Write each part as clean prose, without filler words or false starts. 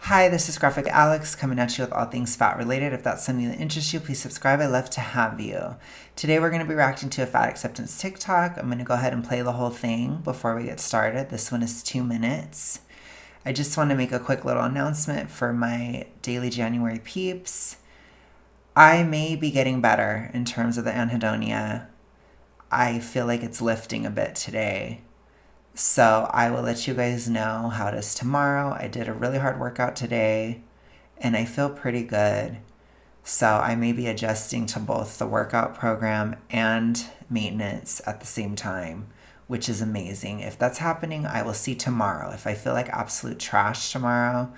Hi, this is Graphic Alex coming at you with all things fat related. If that's something that interests you, please subscribe. I'd love to have you. Today we're going to be reacting to a fat acceptance TikTok. I'm going to go ahead and play the whole thing before we get started. This one is 2 minutes. I just want to make a quick little announcement for my daily January peeps. I may be getting better in terms of the anhedonia. I feel like it's lifting a bit today. So I will let you guys know how it is tomorrow. I did a really hard workout today and I feel pretty good. So I may be adjusting to both the workout program and maintenance at the same time, which is amazing. If that's happening, I will see tomorrow. If I feel like absolute trash tomorrow,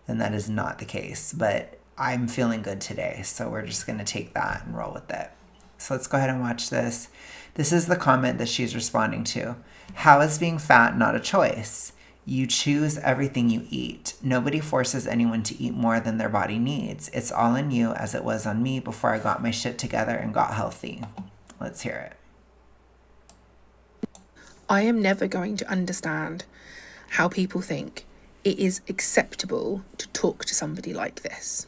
then that is not the case. But I'm feeling good today. So we're just going to take that and roll with it. So let's go ahead and watch this. This is the comment that she's responding to. How is being fat not a choice? You choose everything you eat. Nobody forces anyone to eat more than their body needs. It's all in you, as it was on me before I got my shit together and got healthy. Let's hear it. I am never going to understand how people think it is acceptable to talk to somebody like this.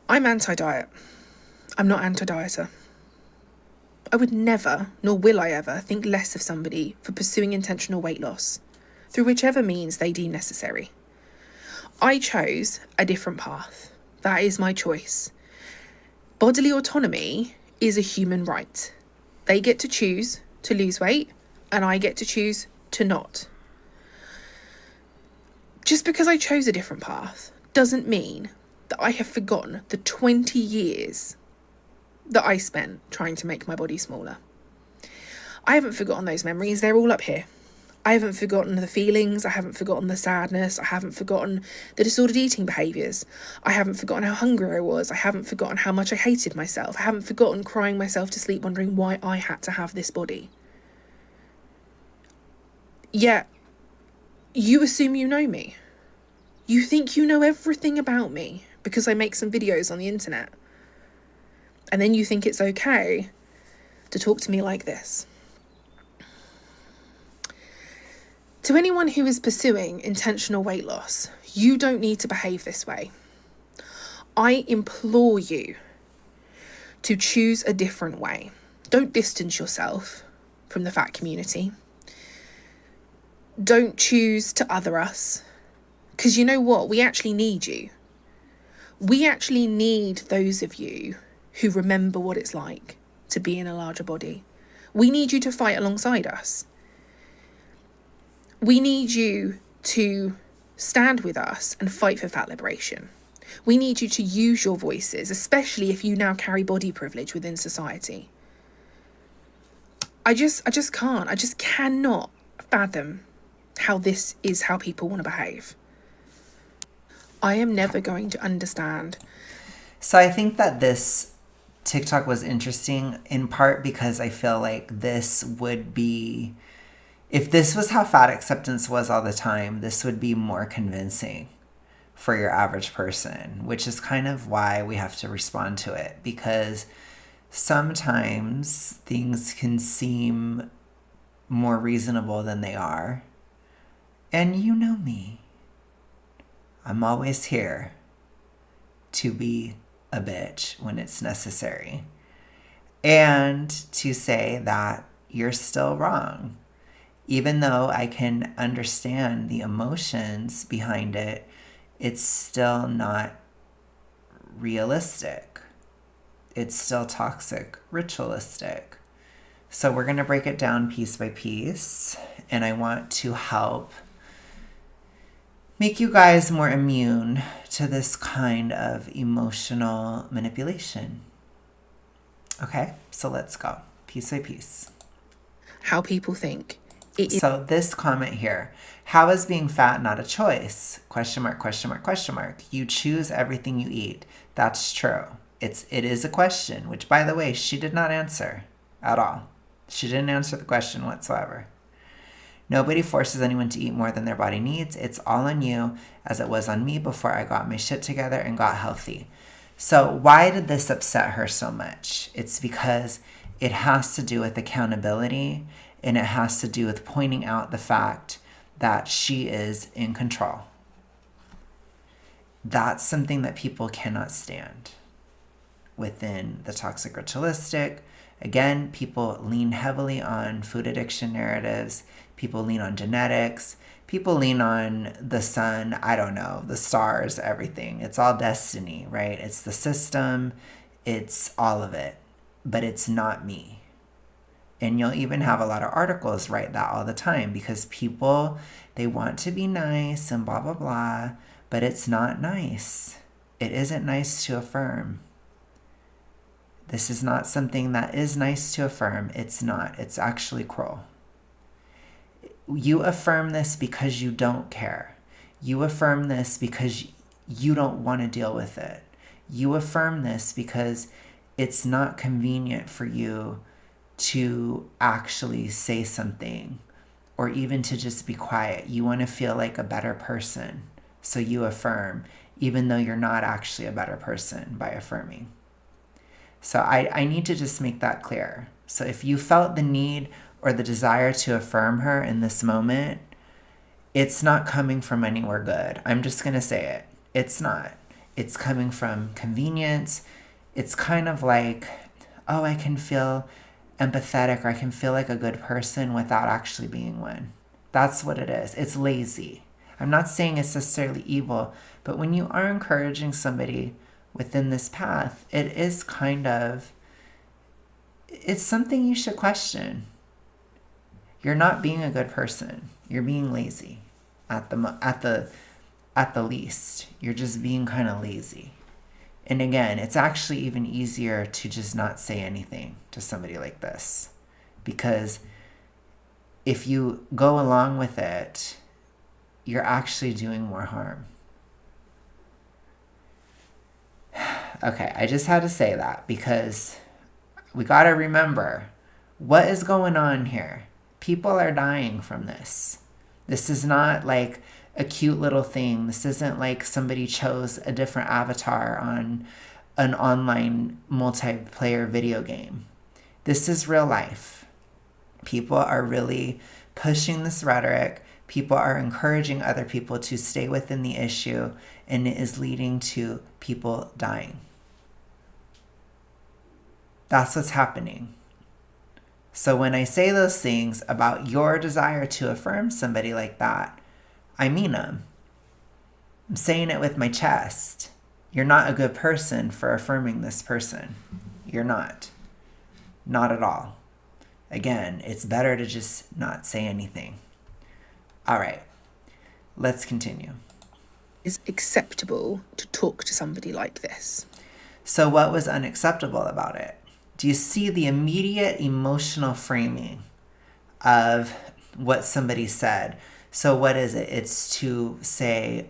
I'm anti-diet. I'm not anti-dieter. I would never, nor will I ever, think less of somebody for pursuing intentional weight loss through whichever means they deem necessary. I chose a different path. That is my choice. Bodily autonomy is a human right. They get to choose to lose weight, and I get to choose to not. Just because I chose a different path doesn't mean that I have forgotten the 20 years that I spent trying to make my body smaller. I haven't forgotten those memories. They're all up here. I haven't forgotten the feelings. I haven't forgotten the sadness. I haven't forgotten the disordered eating behaviours. I haven't forgotten how hungry I was. I haven't forgotten how much I hated myself. I haven't forgotten crying myself to sleep wondering why I had to have this body. Yet, you assume you know me. You think you know everything about me because I make some videos on the internet. And then you think it's okay to talk to me like this. To anyone who is pursuing intentional weight loss, you don't need to behave this way. I implore you to choose a different way. Don't distance yourself from the fat community. Don't choose to other us. Because you know what? We actually need you. We actually need those of you who remember what it's like to be in a larger body. We need you to fight alongside us. We need you to stand with us and fight for fat liberation. We need you to use your voices, especially if you now carry body privilege within society. I just can't. I just cannot fathom how this is how people want to behave. I am never going to understand. So I think that this TikTok was interesting in part because I feel like this would be, if this was how fat acceptance was all the time, this would be more convincing for your average person, which is kind of why we have to respond to it, because sometimes things can seem more reasonable than they are. And you know me. I'm always here to be a bitch when it's necessary. And to say that you're still wrong. Even though I can understand the emotions behind it, it's still not realistic. It's still toxic, ritualistic. So we're going to break it down piece by piece. And I want to help make you guys more immune to this kind of emotional manipulation. Okay, so let's go piece by piece. How people think it is. So this comment here, how is being fat not a choice? Question mark, question mark, question mark. You choose everything you eat. That's true. It is a question, which by the way, she did not answer at all. She didn't answer the question whatsoever. Nobody forces anyone to eat more than their body needs. It's all on you, as it was on me before I got my shit together and got healthy. So why did this upset her so much? It's because it has to do with accountability, and it has to do with pointing out the fact that she is in control. That's something that people cannot stand within the toxic ritualistic. Again, people lean heavily on food addiction narratives. People lean on genetics. People lean on the sun, I don't know, the stars, everything. It's all destiny, right? It's the system. It's all of it. But it's not me. And you'll even have a lot of articles write that all the time because people, they want to be nice and blah, blah, blah, but it's not nice. It isn't nice to affirm. This is not something that is nice to affirm. It's not. It's actually cruel. You affirm this because you don't care. You affirm this because you don't want to deal with it. You affirm this because it's not convenient for you to actually say something or even to just be quiet. You want to feel like a better person. So you affirm, even though you're not actually a better person by affirming. So I need to just make that clear. So if you felt the need or the desire to affirm her in this moment, it's not coming from anywhere good. I'm just going to say it. It's not. It's coming from convenience. It's kind of like, oh, I can feel empathetic or I can feel like a good person without actually being one. That's what it is. It's lazy. I'm not saying it's necessarily evil, but when you are encouraging somebody within this path, it is kind of, it's something you should question. You're not being a good person. You're being lazy at the least. You're just being kind of lazy. And again, it's actually even easier to just not say anything to somebody like this. Because if you go along with it, you're actually doing more harm. Okay, I just had to say that because we got to remember what is going on here. People are dying from this. This is not like a cute little thing. This isn't like somebody chose a different avatar on an online multiplayer video game. This is real life. People are really pushing this rhetoric. People are encouraging other people to stay within the issue, and it is leading to people dying. That's what's happening. So when I say those things about your desire to affirm somebody like that, I mean them. I'm saying it with my chest. You're not a good person for affirming this person. You're not. Not at all. Again, it's better to just not say anything. All right, let's continue. Is acceptable to talk to somebody like this. So what was unacceptable about it? Do you see the immediate emotional framing of what somebody said? So what is it? It's to say,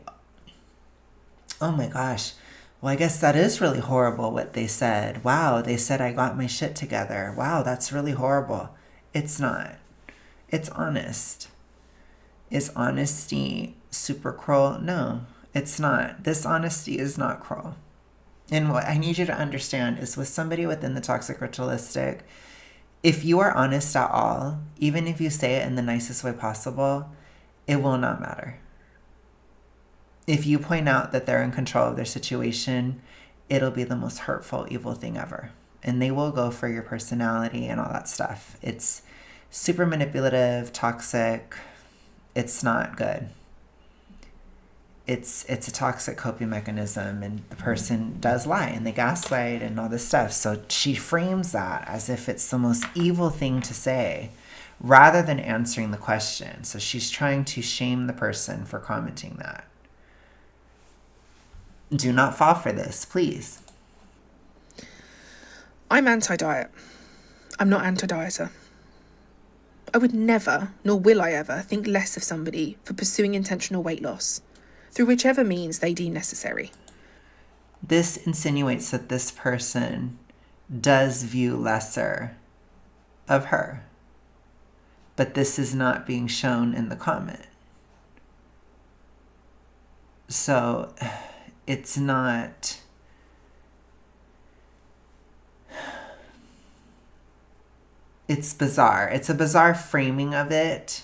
oh my gosh, well, I guess that is really horrible what they said. Wow, they said I got my shit together. Wow, that's really horrible. It's not. It's honest. Is honesty super cruel? No, it's not. This honesty is not cruel. And what I need you to understand is with somebody within the toxic ritualistic, if you are honest at all, even if you say it in the nicest way possible, it will not matter. If you point out that they're in control of their situation, it'll be the most hurtful, evil thing ever. And they will go for your personality and all that stuff. It's super manipulative, toxic. It's not good. It's a toxic coping mechanism, and the person does lie and they gaslight and all this stuff. So she frames that as if it's the most evil thing to say rather than answering the question. So she's trying to shame the person for commenting that. Do not fall for this, please. I'm anti-diet. I'm not anti-dieter. I would never, nor will I ever, think less of somebody for pursuing intentional weight loss through whichever means they deem necessary. This insinuates that this person does view lesser of her, but this is not being shown in the comment. So it's not... It's bizarre. It's a bizarre framing of it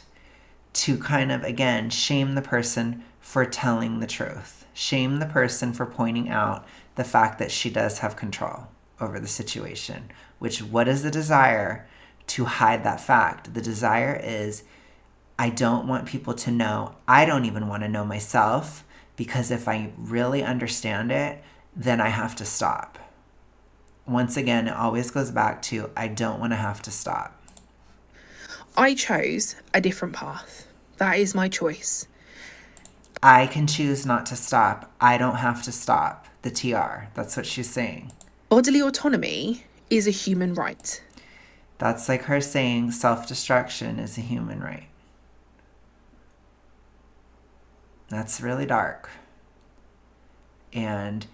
to kind of, again, shame the person for telling the truth. Shame the person for pointing out the fact that she does have control over the situation. Which, what is the desire? To hide that fact. The desire is, I don't want people to know. I don't even want to know myself, because if I really understand it, then I have to stop. Once again, it always goes back to, I don't want to have to stop. I chose a different path. That is my choice. I can choose not to stop. I don't have to stop. The TR. That's what she's saying. Bodily autonomy is a human right. That's like her saying self-destruction is a human right. That's really dark. And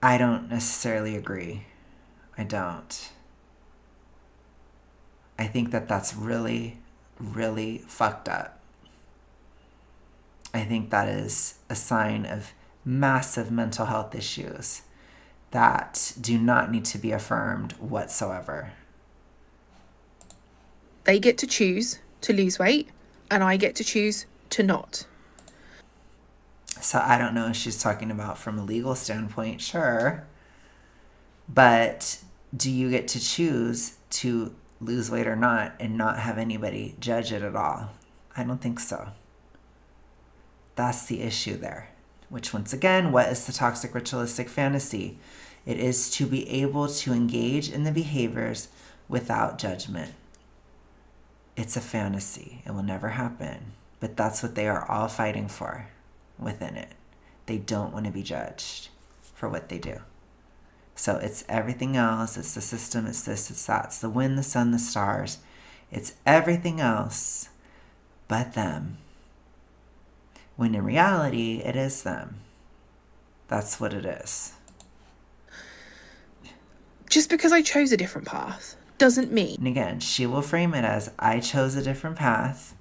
I don't necessarily agree. I don't. I think that that's really, really fucked up. I think that is a sign of massive mental health issues that do not need to be affirmed whatsoever. They get to choose to lose weight, and I get to choose to not. So I don't know if she's talking about from a legal standpoint, sure. But do you get to choose to lose weight or not and not have anybody judge it at all? I don't think so. That's the issue there. Which, once again, what is the toxic ritualistic fantasy? It is to be able to engage in the behaviors without judgment. It's a fantasy. It will never happen. But that's what they are all fighting for within it. They don't want to be judged for what they do. So it's everything else. It's the system. It's this. It's that. It's the wind, the sun, the stars. It's everything else but them. When in reality, it is them. That's what it is. Just because I chose a different path doesn't mean. And again, she will frame it as, I chose a different path.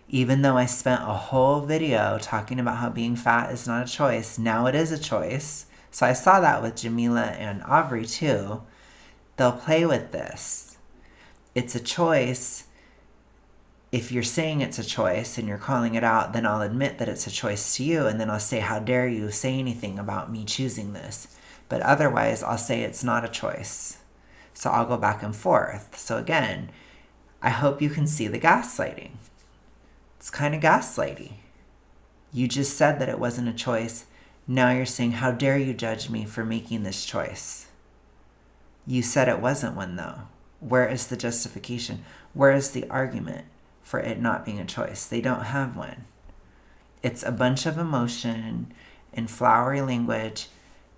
Even though I spent a whole video talking about how being fat is not a choice, now it is a choice. So I saw that with Jamila and Aubrey too. They'll play with this. It's a choice. If you're saying it's a choice and you're calling it out, then I'll admit that it's a choice to you. And then I'll say, how dare you say anything about me choosing this? But otherwise, I'll say it's not a choice. So I'll go back and forth. So again, I hope you can see the gaslighting. It's kind of gaslighty. You just said that it wasn't a choice. Now you're saying, how dare you judge me for making this choice? You said it wasn't one, though. Where is the justification? Where is the argument for it not being a choice? They don't have one. It's a bunch of emotion and flowery language,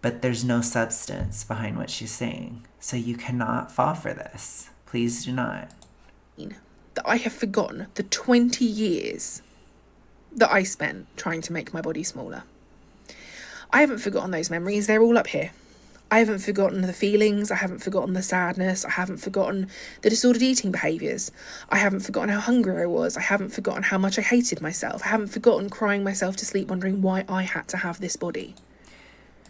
but there's no substance behind what she's saying. So you cannot fall for this. Please do not. That I have forgotten the 20 years that I spent trying to make my body smaller. I haven't forgotten those memories. They're all up here. I haven't forgotten the feelings. I haven't forgotten the sadness. I haven't forgotten the disordered eating behaviours. I haven't forgotten how hungry I was. I haven't forgotten how much I hated myself. I haven't forgotten crying myself to sleep wondering why I had to have this body.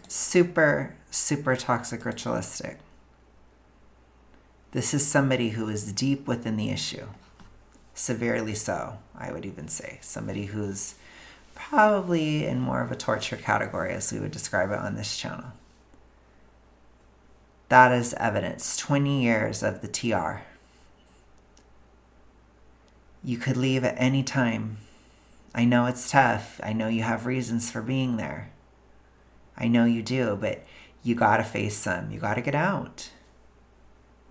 Super, super toxic ritualistic. This is somebody who is deep within the issue. Severely so, I would even say. Somebody who's probably in more of a torture category, as we would describe it on this channel. That is evidence. 20 years of the TR. You could leave at any time. I know it's tough. I know you have reasons for being there. I know you do, but you gotta face them. You gotta get out.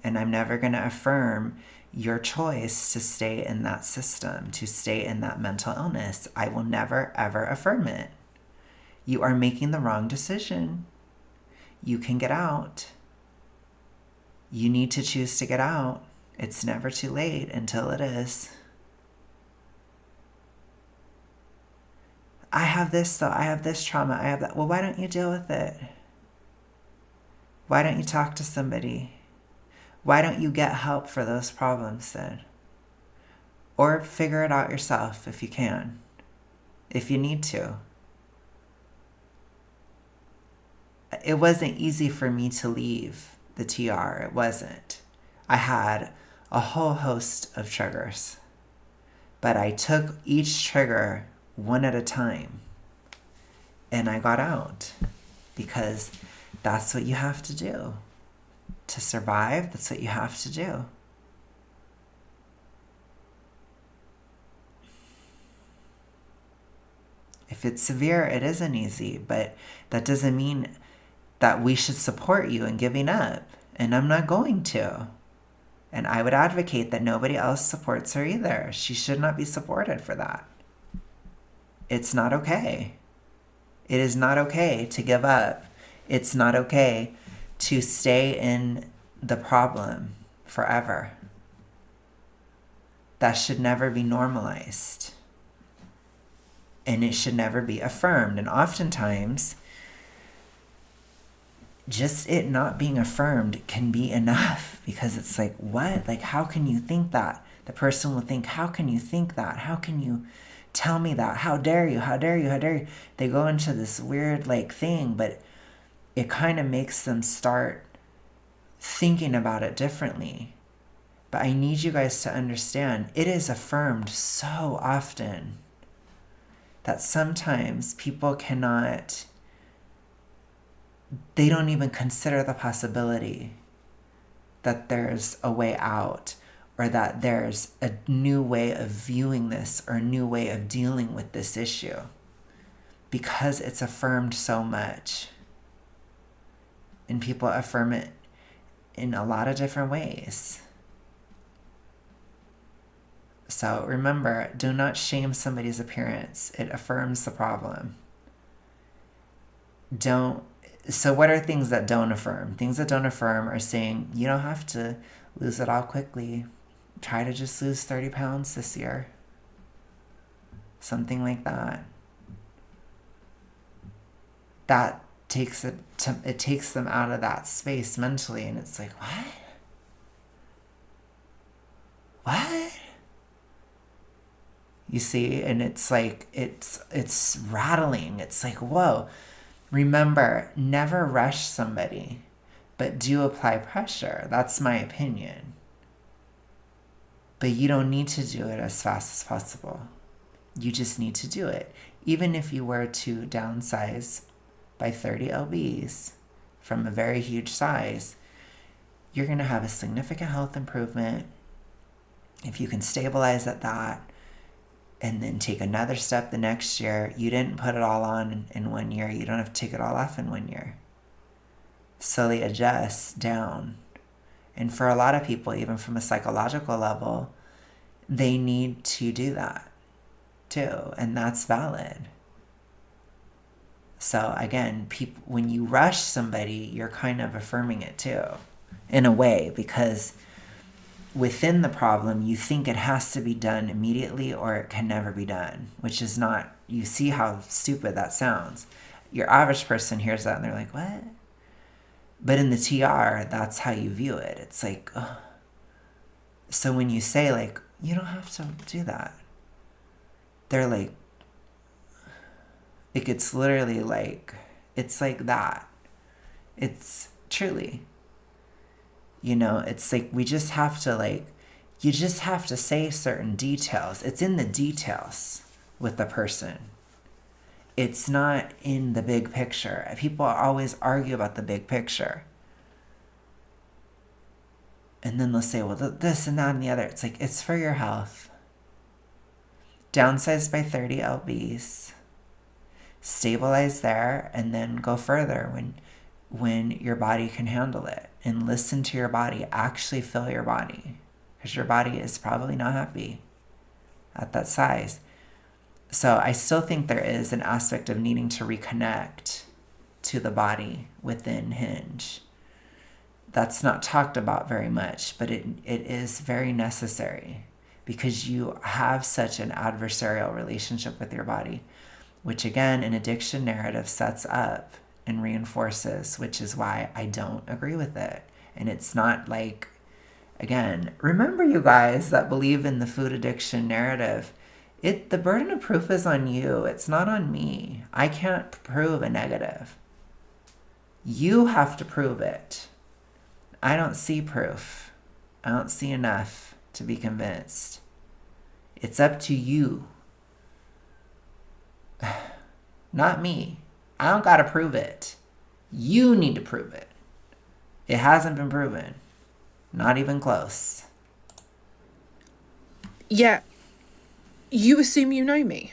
And I'm never gonna affirm your choice to stay in that system, to stay in that mental illness. I will never, ever affirm it. You are making the wrong decision. You can get out. You need to choose to get out. It's never too late until it is. I have this, though. I have this trauma. I have that. Well, why don't you deal with it? Why don't you talk to somebody? Why don't you get help for those problems then? Or figure it out yourself if you can, if you need to. It wasn't easy for me to leave the TR. It wasn't. I had a whole host of triggers. But I took each trigger one at a time and I got out, because that's what you have to do to survive. That's what you have to do. If it's severe, it isn't easy, but that doesn't mean that we should support you in giving up. And I'm not going to. And I would advocate that nobody else supports her either. She should not be supported for that. It's not okay. It is not okay to give up. It's not okay to stay in the problem forever. That should never be normalized. And it should never be affirmed. And oftentimes, just it not being affirmed can be enough, because it's like, what? Like, how can you think that? The person will think, how can you think that? How can you tell me that? How dare you? How dare you? How dare you? They go into this weird thing, but it kind of makes them start thinking about it differently. But I need you guys to understand, it is affirmed so often that sometimes people cannot, they don't even consider the possibility that there's a way out, or that there's a new way of viewing this, or a new way of dealing with this issue, because it's affirmed so much. And people affirm it in a lot of different ways. So remember, do not shame somebody's appearance. It affirms the problem. So what are things that don't affirm? Things that don't affirm are saying, you don't have to lose it all quickly. Try to just lose 30 pounds this year. Something like that. That takes them out of that space mentally, and it's like, what? What? You see, and it's like, it's rattling. It's like, whoa. Remember, never rush somebody, but do apply pressure. That's my opinion. But you don't need to do it as fast as possible. You just need to do it. Even if you were to downsize by 30 lbs from a very huge size, you're going to have a significant health improvement. If you can stabilize at that, and then take another step the next year, you didn't put it all on in 1 year. You don't have to take it all off in 1 year. Slowly adjust down. And for a lot of people, even from a psychological level, they need to do that too. And that's valid. So again, when you rush somebody, you're kind of affirming it too, in a way, because within the problem, you think it has to be done immediately or it can never be done, which is not, you see how stupid that sounds. Your average person hears that and they're like, what? But in the TR, that's how you view it. It's like, oh. So when you say you don't have to do that, they're like, it gets literally it's like that. It's truly. It's like we just have to you just have to say certain details. It's in the details with the person. It's not in the big picture. People always argue about the big picture. And then they'll say, well, this and that and the other. It's like, it's for your health. Downsize by 30 lbs. Stabilize there, and then go further when your body can handle it. And listen to your body. Actually feel your body. Because your body is probably not happy at that size. So I still think there is an aspect of needing to reconnect to the body within Hinge. That's not talked about very much, but it is very necessary, because you have such an adversarial relationship with your body, which again, an addiction narrative sets up and reinforces, which is why I don't agree with it. And it's not again, remember, you guys that believe in the food addiction narrative, the burden of proof is on you. It's not on me. I can't prove a negative. You have to prove it. I don't see proof. I don't see enough to be convinced. It's up to you. Not me. I don't gotta prove it. You need to prove it. It hasn't been proven. Not even close. Yeah, you assume you know me.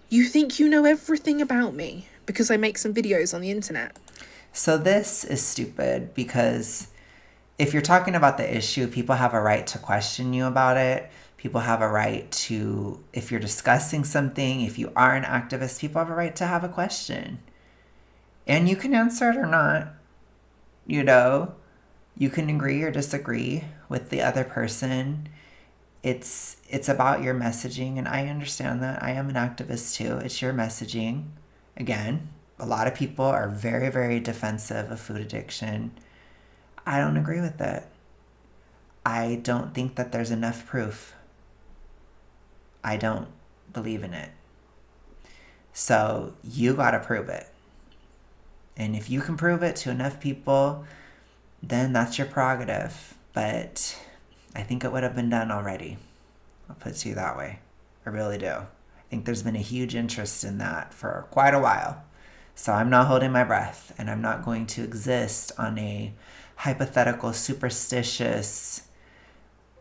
You think you know everything about me because I make some videos on the internet. So this is stupid because if you're talking about the issue, people have a right to question you about it. People have a right to, if you're discussing something, if you are an activist, people have a right to have a question. And you can answer it or not. You know, you can agree or disagree with the other person. It's about your messaging, and I understand that. I am an activist too. It's your messaging. Again, a lot of people are very, very defensive of food addiction. I don't agree with it. I don't think that there's enough proof. I don't believe in it. So you got to prove it. And if you can prove it to enough people, then that's your prerogative. But I think it would have been done already. I'll put it to you that way. I really do. I think there's been a huge interest in that for quite a while. So I'm not holding my breath, and I'm not going to exist on a hypothetical, superstitious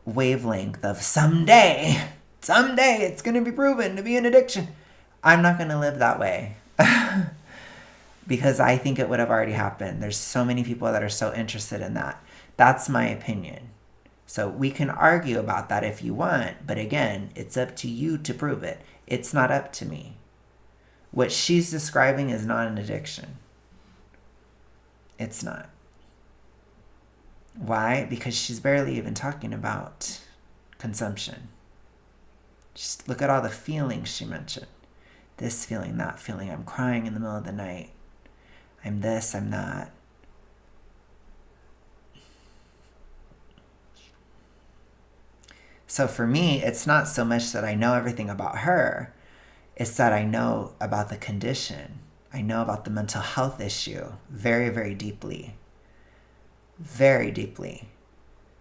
wavelength of someday it's going to be proven to be an addiction. I'm not going to live that way. Because I think it would have already happened. There's so many people that are so interested in that. That's my opinion. So we can argue about that if you want, but again, it's up to you to prove it. It's not up to me. What she's describing is not an addiction. It's not. Why? Because she's barely even talking about consumption. Just look at all the feelings she mentioned. This feeling, that feeling. I'm crying in the middle of the night. I'm this, I'm that. So for me, it's not so much that I know everything about her. It's that I know about the condition. I know about the mental health issue very, very deeply. Very deeply.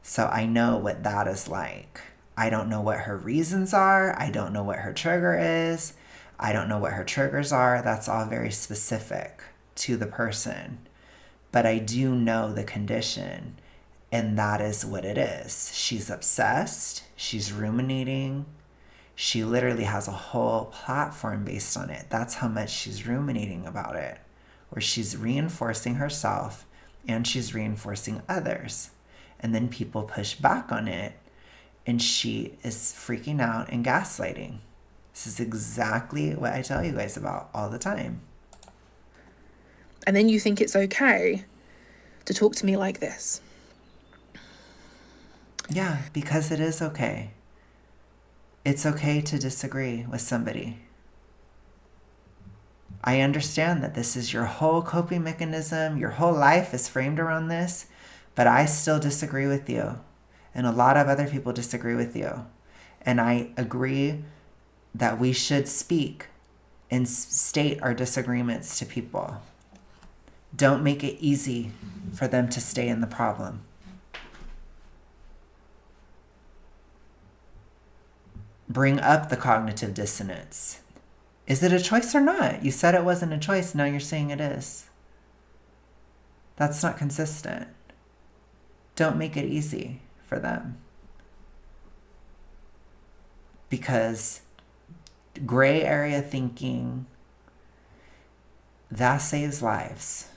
So I know what that is like. I don't know what her reasons are. I don't know what her trigger is. I don't know what her triggers are. That's all very specific to the person. But I do know the condition, and that is what it is. She's obsessed. She's ruminating. She literally has a whole platform based on it. That's how much she's ruminating about it, where she's reinforcing herself and she's reinforcing others. And then people push back on it, and she is freaking out and gaslighting. This is exactly what I tell you guys about all the time. And then you think it's okay to talk to me like this. Yeah, because it is okay. It's okay to disagree with somebody. I understand that this is your whole coping mechanism. Your whole life is framed around this, but I still disagree with you. And a lot of other people disagree with you. And I agree that we should speak and state our disagreements to people. Don't make it easy for them to stay in the problem. Bring up the cognitive dissonance. Is it a choice or not? You said it wasn't a choice, now you're saying it is. That's not consistent. Don't make it easy for them. Because gray area thinking, that saves lives.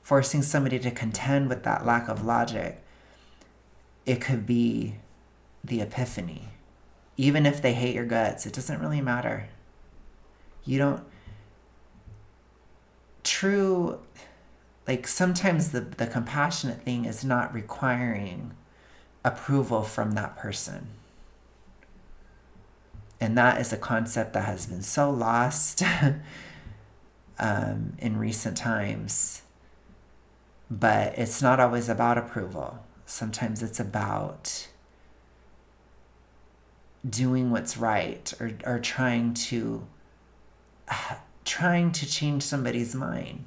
Forcing somebody to contend with that lack of logic, it could be the epiphany. Even if they hate your guts, it doesn't really matter. You don't... True... Like, sometimes the compassionate thing is not requiring approval from that person. And that is a concept that has been so lost in recent times. But it's not always about approval. Sometimes it's about doing what's right, or trying to change somebody's mind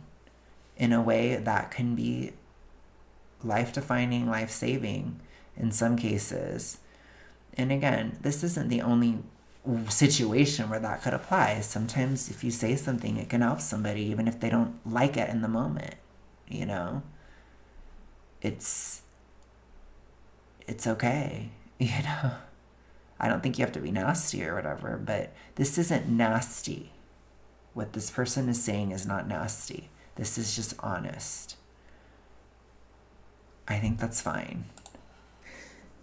in a way that can be life-defining, life-saving in some cases. And again, this isn't the only situation where that could apply. Sometimes if you say something, it can help somebody, even if they don't like it in the moment. You know, it's okay. You know, I don't think you have to be nasty or whatever, but this isn't nasty. What this person is saying is not nasty. This is just honest. I think that's fine.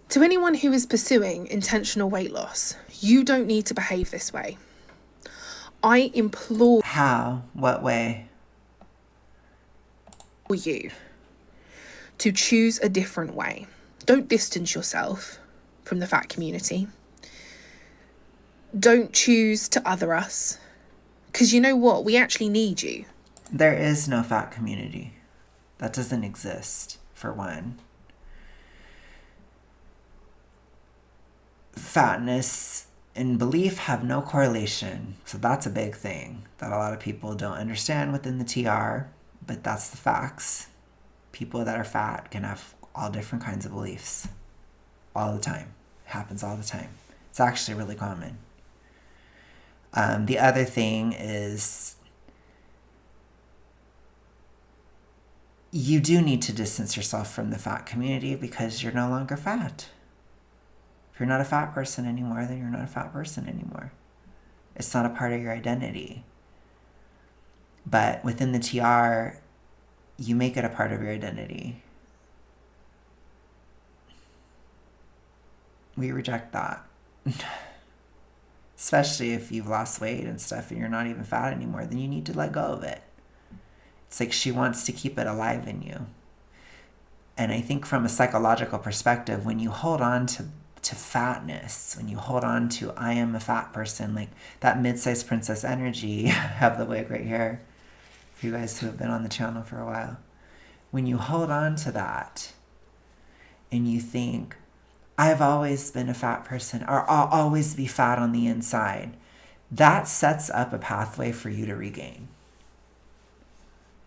To anyone who is pursuing intentional weight loss, you don't need to behave this way. I implore How? What way? you to choose a different way. Don't distance yourself from the fat community. Don't choose to other us. Because you know what? We actually need you. There is no fat community. That doesn't exist, for one. Fatness and belief have no correlation. So that's a big thing that a lot of people don't understand within the TR, but that's the facts. People that are fat can have all different kinds of beliefs all the time. It happens all the time. It's actually really common. The other thing is you do need to distance yourself from the fat community because you're no longer fat. If you're not a fat person anymore, then you're not a fat person anymore. It's not a part of your identity. But within the TR, you make it a part of your identity. We reject that. Especially if you've lost weight and stuff and you're not even fat anymore, then you need to let go of it. It's like she wants to keep it alive in you. And I think from a psychological perspective, when you hold on to fatness, when you hold on to I am a fat person, like that mid-sized princess energy, I have the wig right here, for you guys who have been on the channel for a while. When you hold on to that and you think, I've always been a fat person, or I'll always be fat on the inside, that sets up a pathway for you to regain.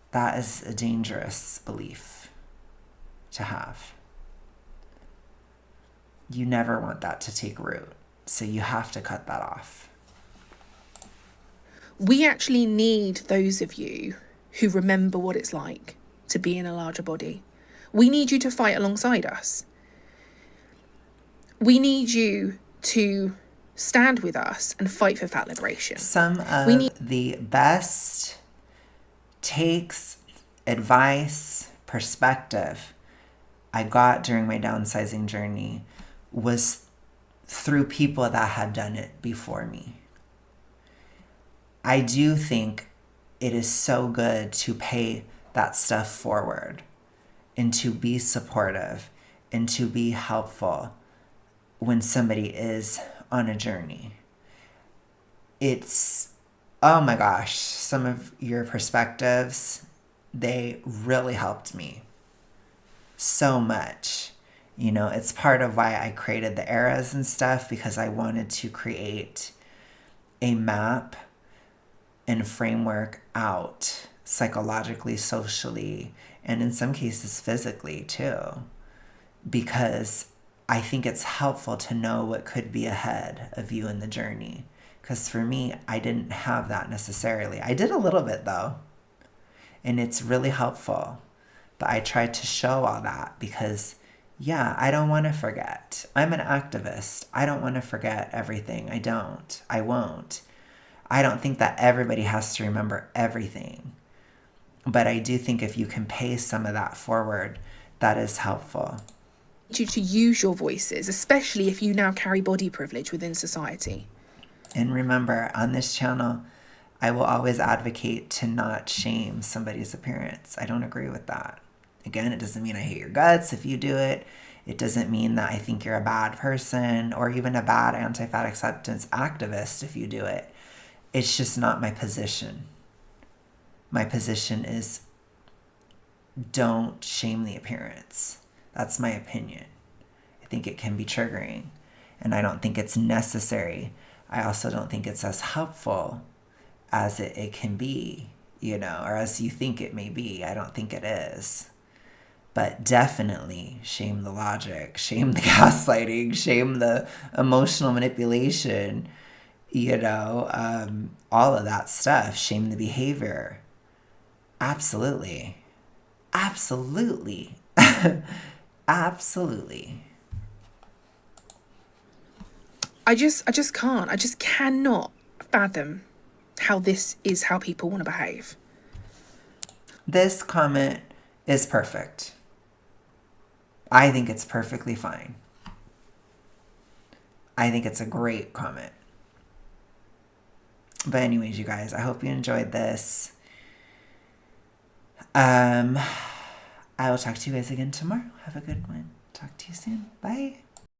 That is a dangerous belief to have. You never want that to take root. So you have to cut that off. We actually need those of you who remember what it's like to be in a larger body. We need you to fight alongside us. We need you to stand with us and fight for fat liberation. Some of the best takes, advice, perspective I got during my downsizing journey was through people that had done it before me. I do think it is so good to pay that stuff forward and to be supportive and to be helpful when somebody is on a journey. It's, oh my gosh, some of your perspectives, they really helped me so much. You know, it's part of why I created the eras and stuff, because I wanted to create a map and framework out psychologically, socially, and in some cases physically too, because I think it's helpful to know what could be ahead of you in the journey. Because for me, I didn't have that necessarily. I did a little bit though, and it's really helpful. But I tried to show all that because, yeah, I don't want to forget. I'm an activist. I don't want to forget everything. I don't. I won't. I don't think that everybody has to remember everything. But I do think if you can pay some of that forward, that is helpful. You to use your voices, especially if you now carry body privilege within society. And remember, on this channel, I will always advocate to not shame somebody's appearance. I don't agree with that. Again, it doesn't mean I hate your guts if you do it. It doesn't mean that I think you're a bad person or even a bad anti-fat acceptance activist if you do it. It's just not my position. My position is don't shame the appearance. That's my opinion. I think it can be triggering, and I don't think it's necessary. I also don't think it's as helpful as it can be, you know, or as you think it may be. I don't think it is. but definitely shame the logic, shame the gaslighting, shame the emotional manipulation, all of that stuff, shame the behavior. Absolutely. Absolutely. Absolutely. I just can't. I just cannot fathom how this is how people want to behave. This comment is perfect. I think it's perfectly fine. I think it's a great comment. But anyways, you guys, I hope you enjoyed this. I will talk to you guys again tomorrow. Have a good one. Talk to you soon. Bye.